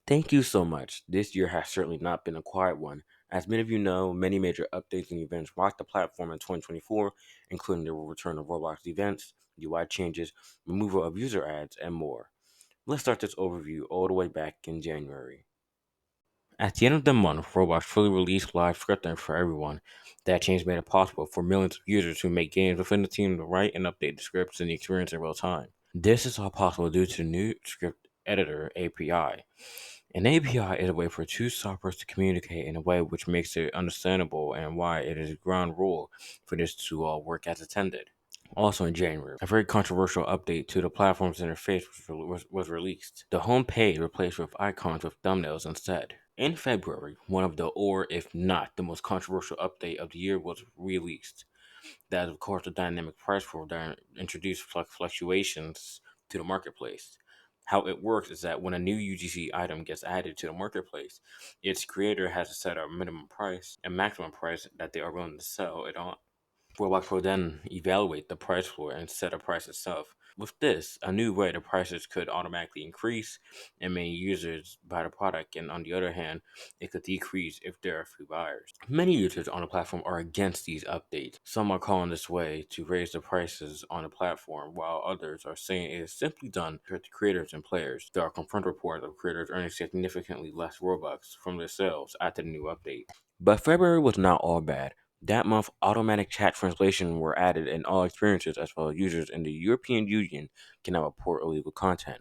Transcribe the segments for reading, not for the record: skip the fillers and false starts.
Thank you so much. This year has certainly not been a quiet one. As many of you know, many major updates and events rocked the platform in 2024, including the return of Roblox events, UI changes, removal of user ads, and more. Let's start this overview all the way back in January. At the end of the month, Roblox fully released live scripting for everyone. That change made it possible for millions of users to make games within the team to write and update the scripts and the experience in real time. This is all possible due to the new script editor API. An API is a way for two softwares to communicate in a way which makes it understandable and why it is a ground rule for this to all work as intended. Also in January, a very controversial update to the platform's interface was released. The home page replaced with icons with thumbnails instead. In February, one of the, or if not, the most controversial update of the year was released. That is, of course, the dynamic price floor that introduced fluctuations to the marketplace. How it works is that when a new UGC item gets added to the marketplace, its creator has to set a minimum price and maximum price that they are willing to sell it on. Roblox will then evaluate the price floor and set a price itself. With this, a new way the prices could automatically increase and many users buy the product, and on the other hand, it could decrease if there are few buyers. Many users on the platform are against these updates. Some are calling this way to raise the prices on the platform, while others are saying it is simply done to hurt the creators and players. There are confront reports of creators earning significantly less Robux from their sales after the new update. But February was not all bad. That month, automatic chat translation were added in all experiences, as well as users in the European Union can now report illegal content.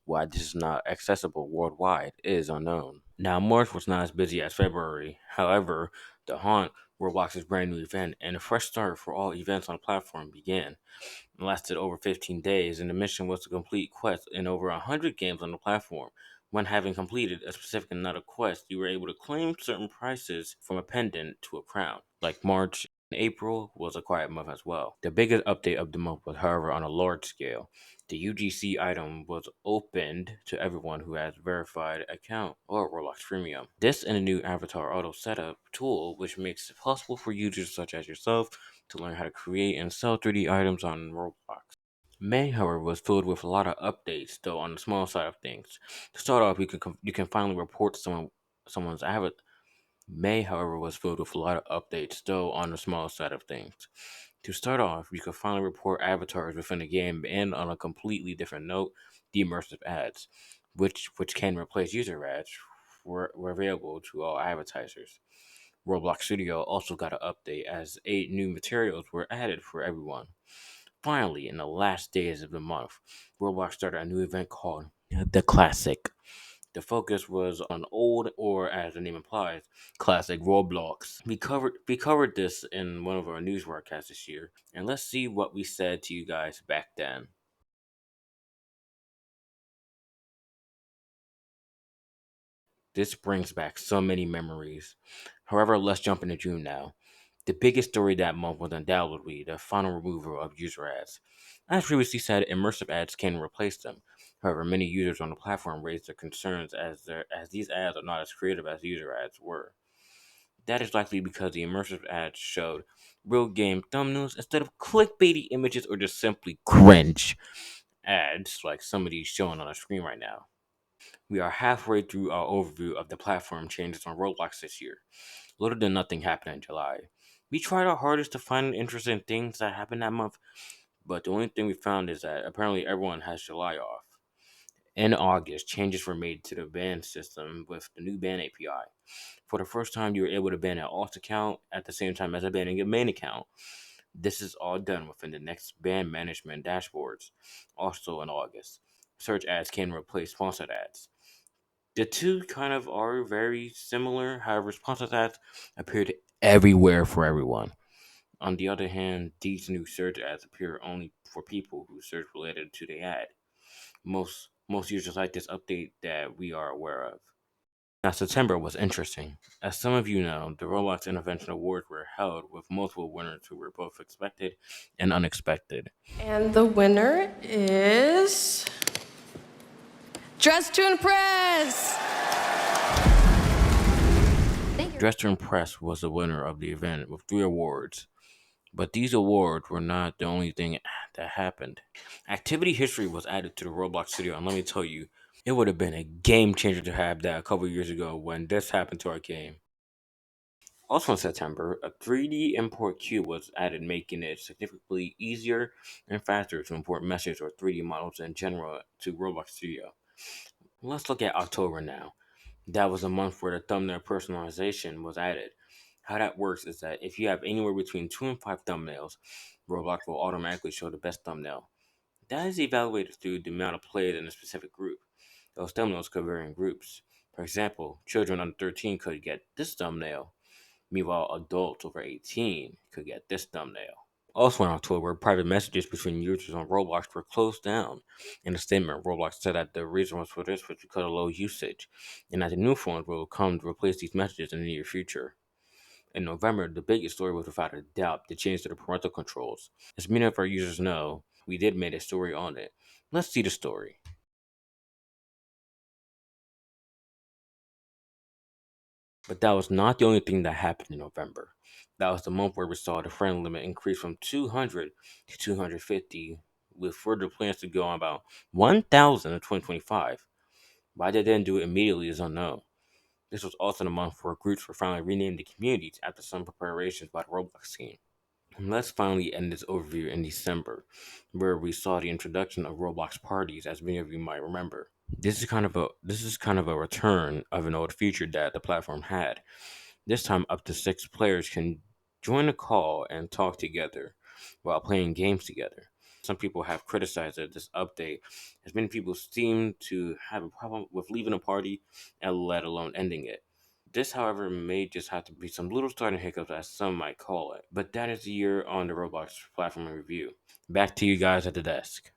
Why this is not accessible worldwide is unknown. Now, March was not as busy as February. However, the Haunt, Roblox's brand new event, and a fresh start for all events on the platform began. It lasted over 15 days, and the mission was to complete quests in over 100 games on the platform. When having completed a specific amount of quests, you were able to claim certain prizes from a pendant to a crown. Like March and April was a quiet month as well. The biggest update of the month was, however, on a large scale. The UGC item was opened to everyone who has verified account or Roblox Premium. This and a new avatar auto setup tool, which makes it possible for users such as yourself to learn how to create and sell 3D items on Roblox. May, however, was filled with a lot of updates, though on the small side of things. To start off, you can finally report someone's avatar. May, however, was filled with a lot of updates, though on the small side of things. To start off, you can finally report avatars within the game, and on a completely different note, the immersive ads, which can replace user ads, were available to all advertisers. Roblox Studio also got an update as 8 new materials were added for everyone. Finally, in the last days of the month, Roblox started a new event called The Classic. The focus was on old, or as the name implies, classic Roblox. We covered this in one of our news broadcasts this year, and let's see what we said to you guys back then. This brings back so many memories. However, let's jump into June now. The biggest story that month was undoubtedly the final removal of user ads. As previously said, immersive ads can replace them. However, many users on the platform raised their concerns as these ads are not as creative as user ads were. That is likely because the immersive ads showed real game thumbnails instead of clickbaity images or just simply cringe ads like some of these shown on the screen right now. We are halfway through our overview of the platform changes on Roblox this year. Little to nothing happened in July. We tried our hardest to find interesting things that happened that month, but the only thing we found is that apparently everyone has July off. In August, changes were made to the ban system with the new ban API. For the first time, you were able to ban an alt account at the same time as banning a main account. This is all done within the next ban management dashboards. Also in August, search ads can replace sponsored ads. The two kind of are very similar, however, sponsored ads appeared everywhere for everyone. On the other hand, these new search ads appear only for people who search related to the ad. Most users like this update that we are aware of. Now, September was interesting. As some of you know, the Roblox Intervention Awards were held with multiple winners who were both expected and unexpected. And the winner is Dress to Impress. Dress to Impress was the winner of the event with 3 awards. But these awards were not the only thing that happened. Activity history was added to the Roblox Studio, and let me tell you, It would have been a game changer to have that a couple years ago when this happened to our game. Also in September, a 3D import queue was added, making it significantly easier and faster to import meshes or 3D models in general to Roblox Studio. Let's look at October now. That was a month where the thumbnail personalization was added. How that works is that if you have anywhere between 2 and 5 thumbnails, Roblox will automatically show the best thumbnail. That is evaluated through the amount of plays in a specific group. Those thumbnails could vary in groups. For example, children under 13 could get this thumbnail, meanwhile, adults over 18 could get this thumbnail. Also in October, private messages between users on Roblox were closed down. In a statement, Roblox said that the reason was for this was because of low usage, and that the new phones will come to replace these messages in the near future. In November, the biggest story was without a doubt the change to the parental controls. As many of our users know, we did make a story on it. Let's see the story. But that was not the only thing that happened in November. That was the month where we saw the friend limit increase from 200 to 250, with further plans to go on about 1,000 in 2025. Why they didn't do it immediately is unknown. This was also the month where groups were finally renamed the communities after some preparations by the Roblox team. And let's finally end this overview in December, where we saw the introduction of Roblox parties, as many of you might remember. This is kind of a return of an old feature that the platform had. This time, up to 6 players can join a call and talk together while playing games together. Some people have criticized this update, as many people seem to have a problem with leaving a party and let alone ending it. This, however, may just have to be some little starting hiccups, as some might call it. But that is the year on the Roblox platform in review. Back to you guys at the desk.